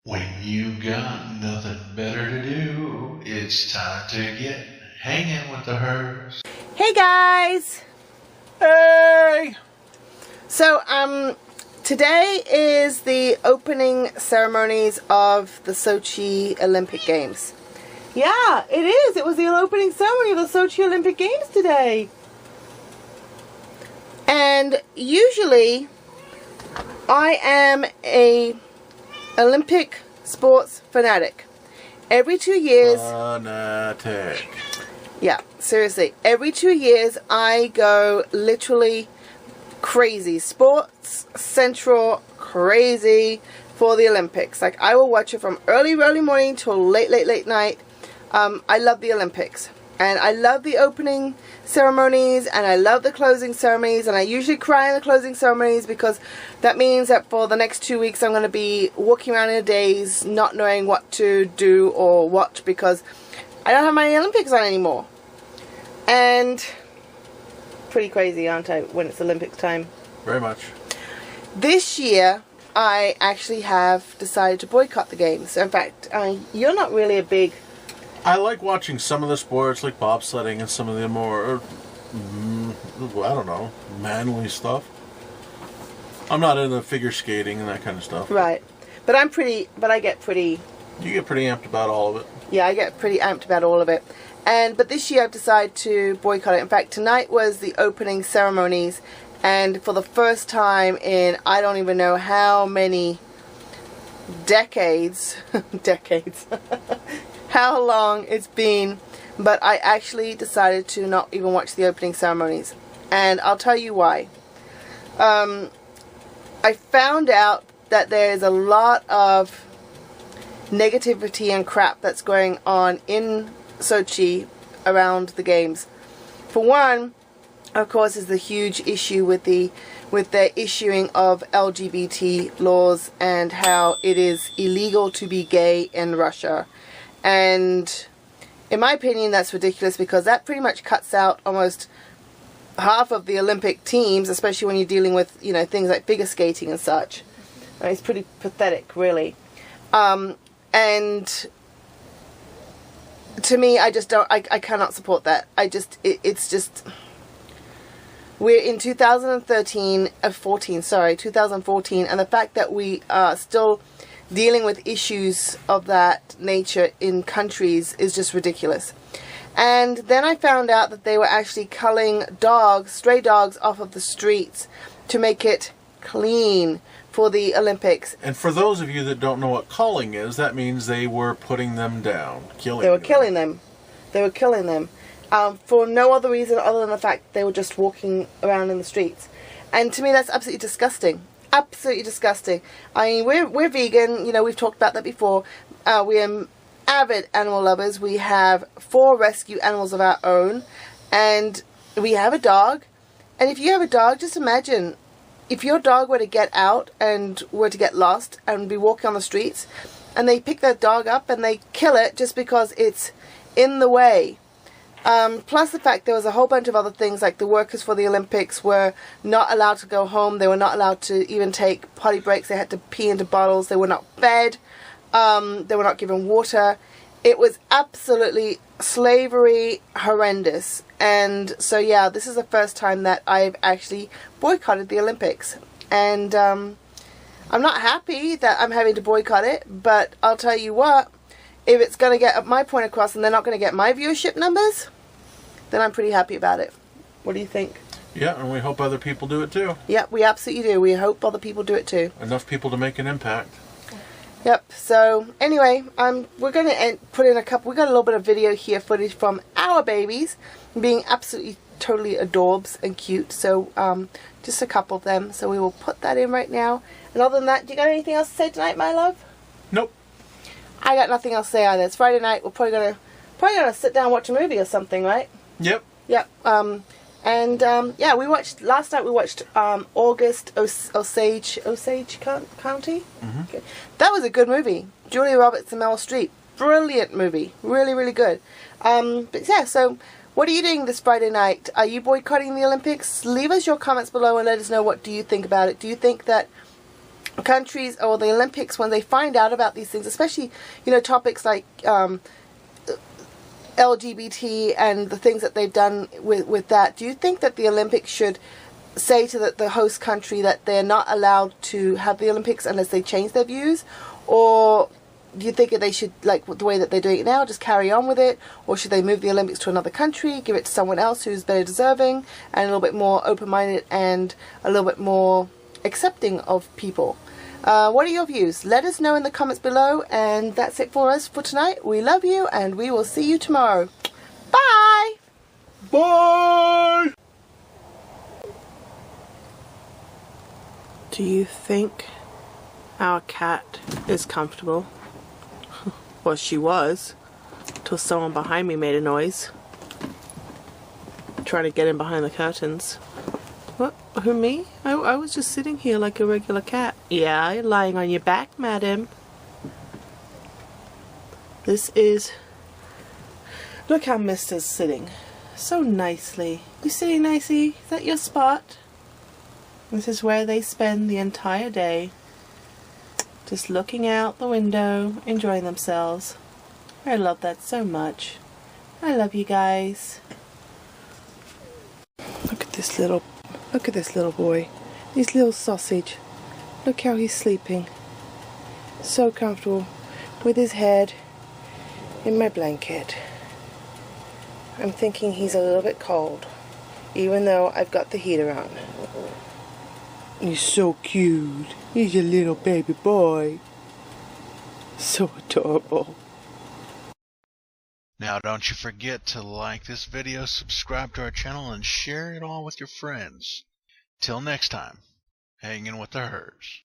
When you got nothing better to do, it's time to get hanging with the hers. Hey guys! Hey! So, today is the opening ceremonies of the Sochi Olympic Games. Yeah, it is. It was the opening ceremony of the Sochi Olympic Games today. And usually, I am a Olympic sports fanatic. Every 2 years... Fanatic. Yeah, seriously. Every 2 years, I go literally crazy. Sports Central crazy for the Olympics. Like, I will watch it from early morning till late night. I love the Olympics. And I love the opening ceremonies, and I love the closing ceremonies, and I usually cry in the closing ceremonies because that means that for the next 2 weeks I'm going to be walking around in a daze, not knowing what to do or watch because I don't have my Olympics on anymore. And pretty crazy, aren't I, when it's Olympics time? Very much. This year, I actually have decided to boycott the games. In fact, you're not really a big... I like watching some of the sports, like bobsledding and some of the more, I don't know, manly stuff. I'm not into figure skating and that kind of stuff. Right. But I get pretty... You get pretty amped about all of it. Yeah, I get pretty amped about all of it. But this year I've decided to boycott it. In fact, tonight was the opening ceremonies. And for the first time in I don't even know how many decades, how long it's been, but I actually decided to not even watch the opening ceremonies. And I'll tell you why. I found out that there's a lot of negativity and crap that's going on in Sochi around the games. For one, of course, is the huge issue with their issuing of LGBT laws and how it is illegal to be gay in Russia. And in my opinion, that's ridiculous because that pretty much cuts out almost half of the Olympic teams, especially when you're dealing with, you know, things like figure skating and such. It's pretty pathetic, really. And to me, I just don't, I cannot support that. It's just, we're in 2014, and the fact that we are still dealing with issues of that nature in countries is just ridiculous. And then I found out that they were actually culling dogs, stray dogs, off of the streets to make it clean for the Olympics. And for those of you that don't know what culling is, that means they were putting them down, killing them. They were killing them. They were killing them. For no other reason other than the fact they were just walking around in the streets. And to me, that's absolutely disgusting. Absolutely disgusting. I mean, we're vegan. You know, we've talked about that before. We are avid animal lovers. We have 4 rescue animals of our own. And we have a dog. And if you have a dog, just imagine if your dog were to get out and were to get lost and be walking on the streets, and they pick that dog up and they kill it just because it's in the way. Plus the fact there was a whole bunch of other things, like the workers for the Olympics were not allowed to go home. They were not allowed to even take potty breaks. They had to pee into bottles. They were not fed. They were not given water. It was absolutely slavery horrendous. And so, yeah, this is the first time that I've actually boycotted the Olympics. And I'm not happy that I'm having to boycott it, but I'll tell you what, if it's going to get my point across and they're not going to get my viewership numbers, then I'm pretty happy about it. What do you think? Yeah, and we hope other people do it too. Yeah, we absolutely do. We hope other people do it too. Enough people to make an impact. Yep. So anyway, we're going to put in we got a little bit of video here, footage from our babies being absolutely totally adorbs and cute. So just a couple of them. So we will put that in right now. And other than that, do you got anything else to say tonight, my love? Nope. I got nothing else to say either. It's Friday night. We're probably gonna sit down and watch a movie or something, right? Yep. Yep. Yeah, last night we watched August Osage County. Mm-hmm. Okay. That was a good movie. Julia Roberts and Meryl Streep. Brilliant movie. Really, really good. But yeah, so what are you doing this Friday night? Are you boycotting the Olympics? Leave us your comments below and let us know what do you think about it. Do you think that countries or the Olympics, when they find out about these things, especially, topics like LGBT and the things that they've done with that, do you think that the Olympics should say to the host country that they're not allowed to have the Olympics unless they change their views? Or do you think that they should, like the way that they're doing it now, just carry on with it? Or should they move the Olympics to another country, give it to someone else who's very deserving and a little bit more open-minded and a little bit more accepting of people? What are your views? Let us know in the comments below. And that's it for us for tonight. We love you, and we will see you tomorrow. Bye! Bye! Do you think our cat is comfortable? Well, she was, till someone behind me made a noise, trying to get in behind the curtains. What? Who, me? I was just sitting here like a regular cat. Yeah, you're lying on your back, madam. This is... Look how Mister's sitting. So nicely. You sitting nicely? Is that your spot? This is where they spend the entire day. Just looking out the window, enjoying themselves. I love that so much. I love you guys. Look at this little boy. This little sausage. Look how he's sleeping. So comfortable with his head in my blanket. I'm thinking he's a little bit cold, even though I've got the heater on. He's so cute. He's a little baby boy. So adorable. Now don't you forget to like this video, subscribe to our channel, and share it all with your friends. Till next time, hanging with the herds.